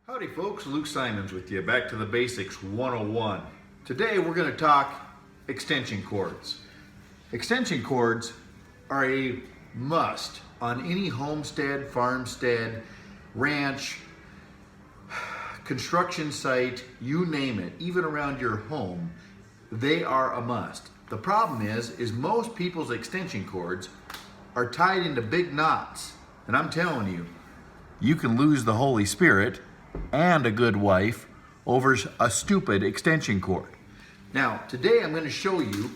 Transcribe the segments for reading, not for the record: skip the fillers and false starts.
Howdy folks, Luke Simons with you, back to the basics 101. Today we're going to talk extension cords. Extension cords are a must on any homestead, farmstead, ranch, construction site, you name it, even around your home, they are a must. The problem is most people's extension cords are tied into big knots. And I'm telling you, you can lose the Holy Spirit and a good wife over a stupid extension cord. Now, today I'm going to show you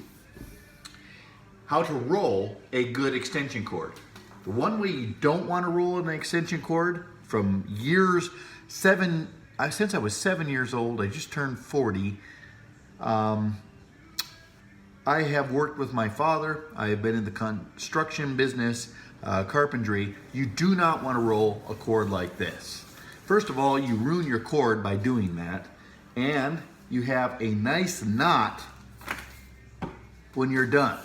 how to roll a good extension cord. The one way you don't want to roll an extension cord from since I was 7 years old, I just turned 40. I have worked with my father. I have been in the construction business, carpentry. You do not want to roll a cord like this. First of all, you ruin your cord by doing that, and you have a nice knot when you're done.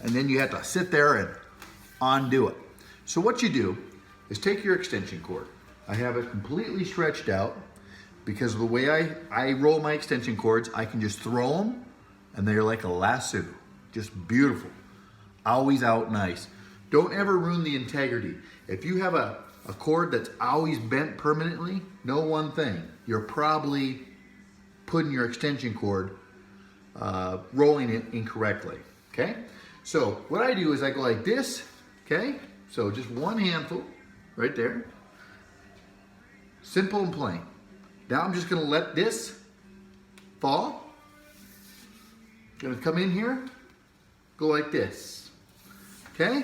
And then you have to sit there and undo it. So what you do is take your extension cord. I have it completely stretched out because of the way I roll my extension cords. I can just throw them and they're like a lasso. Just beautiful. Always out nice. Don't ever ruin the integrity. If you have a cord that's always bent permanently, know one thing. You're probably putting your extension cord, rolling it incorrectly, okay? So what I do is I go like this, okay? So just one handful right there. Simple and plain. Now I'm just gonna let this fall. Gonna come in here, go like this, okay?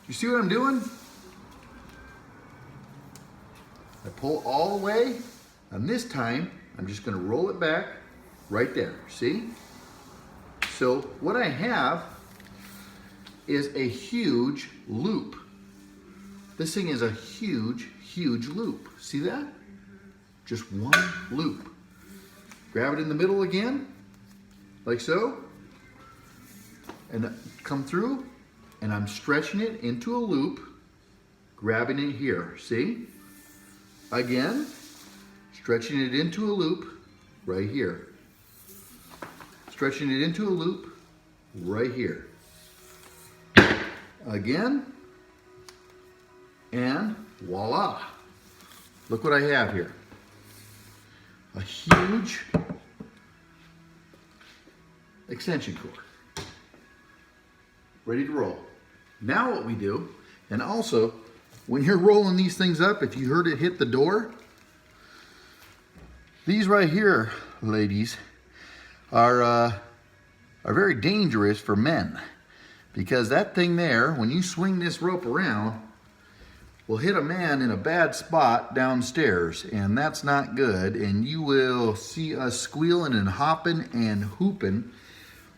You see what I'm doing? I pull all the way, and this time I'm just gonna roll it back right there, see? So what I have is a huge loop. This thing is a huge, huge loop. See that? Just one loop. Grab it in the middle again, like so, and come through, and I'm stretching it into a loop, grabbing it here, see? Again, stretching it into a loop right here. Stretching it into a loop right here. Again, and voila. Look what I have here. A huge extension cord. Ready to roll. Now what we do, and also when you're rolling these things up, if you heard it hit the door, these right here, ladies, are very dangerous for men, because that thing there, when you swing this rope around, will hit a man in a bad spot downstairs, and that's not good, and you will see us squealing and hopping and hooping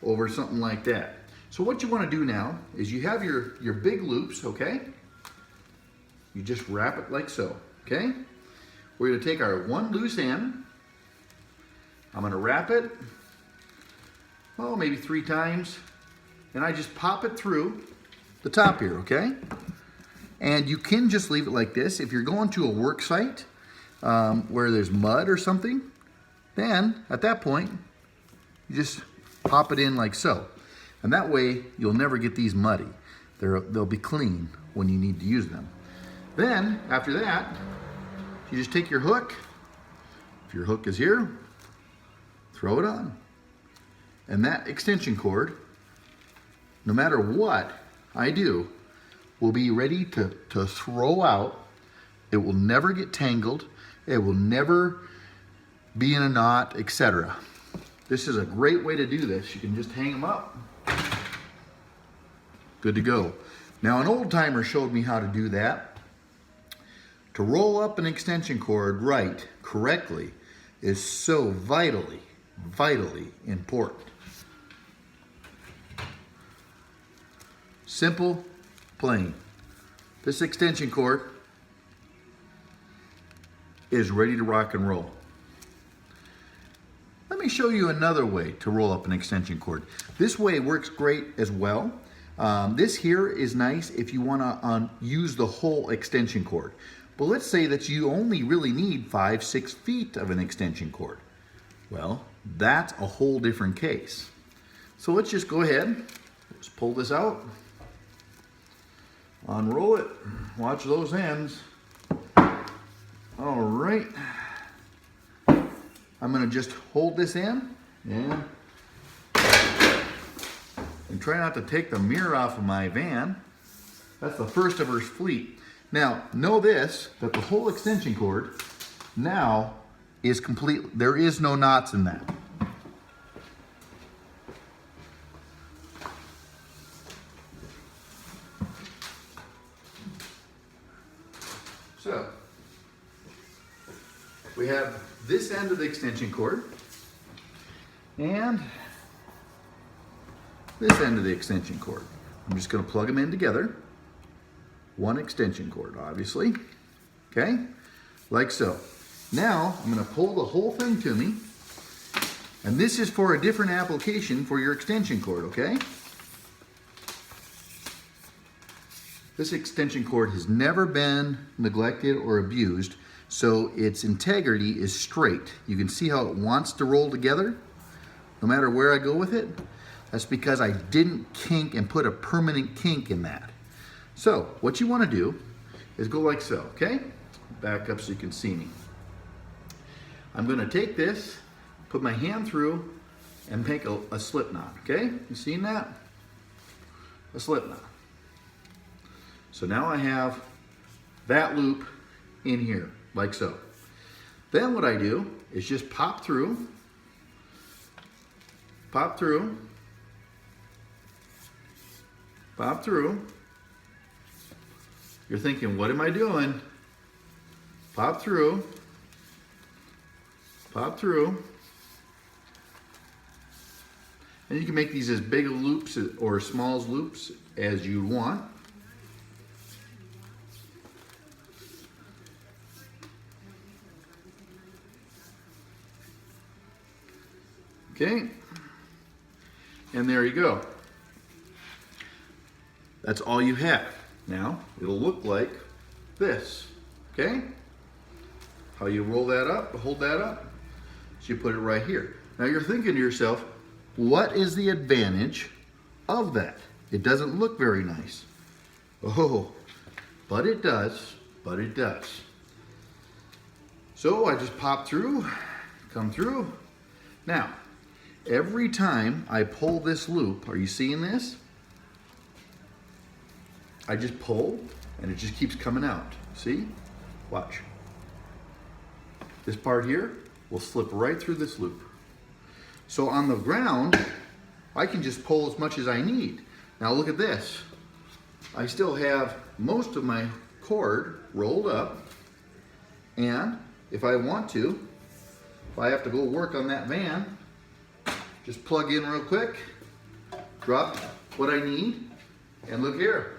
over something like that. So what you want to do now is you have your big loops, okay? You just wrap it like so, okay? We're going to take our one loose end. I'm going to wrap it, well, maybe 3 times, and I just pop it through the top here, okay? And you can just leave it like this. If you're going to a work site where there's mud or something, then at that point, you just pop it in like so. And that way, you'll never get these muddy. They'll be clean when you need to use them. Then, after that, you just take your hook. If your hook is here, throw it on. And that extension cord, no matter what I do, will be ready to throw out. It will never get tangled. It will never be in a knot, etc. This is a great way to do this. You can just hang them up. Good to go. Now, an old timer showed me how to do that. To roll up an extension cord right, correctly, is so vitally, vitally important. Simple, plain. This extension cord is ready to rock and roll. Let me show you another way to roll up an extension cord. This way works great as well. This here is nice if you want to use the whole extension cord. But let's say that you only really need 5-6 feet of an extension cord. Well, that's a whole different case. So let's just go ahead, let's pull this out, unroll it, watch those ends. All right, I'm gonna just hold this in and try not to take the mirror off of my van. That's the first of her fleet. Now, know this, that the whole extension cord now is complete. There is no knots in that. So, we have this end of the extension cord and this end of the extension cord. I'm just going to plug them in together. One extension cord, obviously. Okay? Like so. Now, I'm going to pull the whole thing to me. And this is for a different application for your extension cord, okay? This extension cord has never been neglected or abused, so its integrity is straight. You can see how it wants to roll together, no matter where I go with it. That's because I didn't kink and put a permanent kink in that. So, what you want to do is go like so, okay? Back up so you can see me. I'm going to take this, put my hand through, and make a slip knot, okay? You seen that? A slip knot. So now I have that loop in here, like so. Then what I do is just pop through, pop through, pop through. You're thinking, what am I doing? Pop through, pop through. And you can make these as big loops or as small loops as you want. Okay, and there you go. That's all you have. Now, it'll look like this, okay? How you roll that up, hold that up, so you put it right here. Now you're thinking to yourself, what is the advantage of that? It doesn't look very nice. Oh, but it does, but it does. So I just pop through, come through. Now, every time I pull this loop, are you seeing this? I just pull and it just keeps coming out. See? Watch. This part here will slip right through this loop. So on the ground, I can just pull as much as I need. Now look at this. I still have most of my cord rolled up, and if I want to, if I have to go work on that van, just plug in real quick, drop what I need, and look here.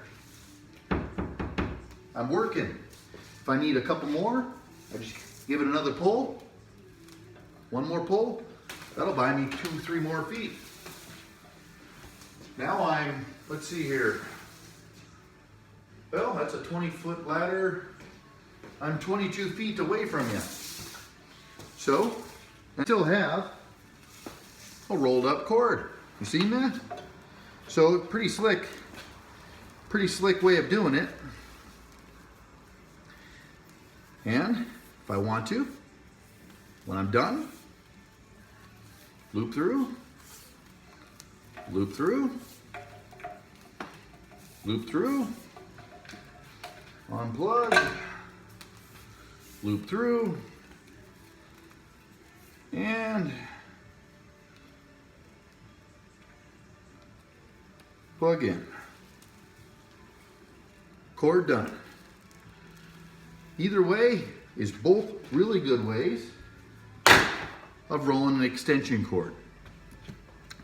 I'm working. If I need a couple more, I just give it another pull. One more pull. That'll buy me 2-3 more feet. Now I'm, let's see here. Well, that's a 20-foot ladder. I'm 22 feet away from you. So, I still have a rolled up cord. You seen that? So, pretty slick way of doing it. And if I want to, when I'm done, loop through, loop through, loop through, unplug, loop through, and plug in. Cord done. Either way is both really good ways of rolling an extension cord.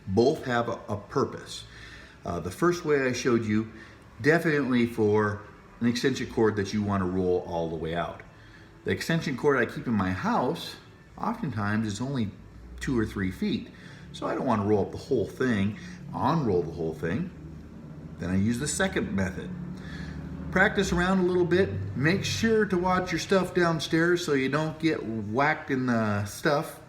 Both have a purpose. The first way I showed you, definitely for an extension cord that you want to roll all the way out. The extension cord I keep in my house, oftentimes is only 2 or 3 feet. So I don't want to roll up the whole thing, unroll the whole thing. Then I use the second method. practice around a little bit. Make sure to watch your stuff downstairs so you don't get whacked in the stuff,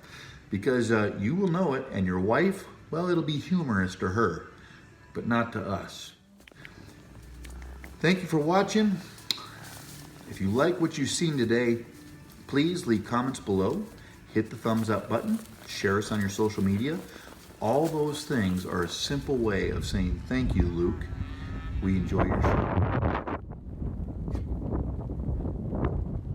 because you will know it, and your wife, well, it'll be humorous to her, but not to us. Thank you for watching. If you like what you've seen today, please leave comments below, hit the thumbs up button, share us on your social media. All those things are a simple way of saying thank you, Luke. We enjoy your show.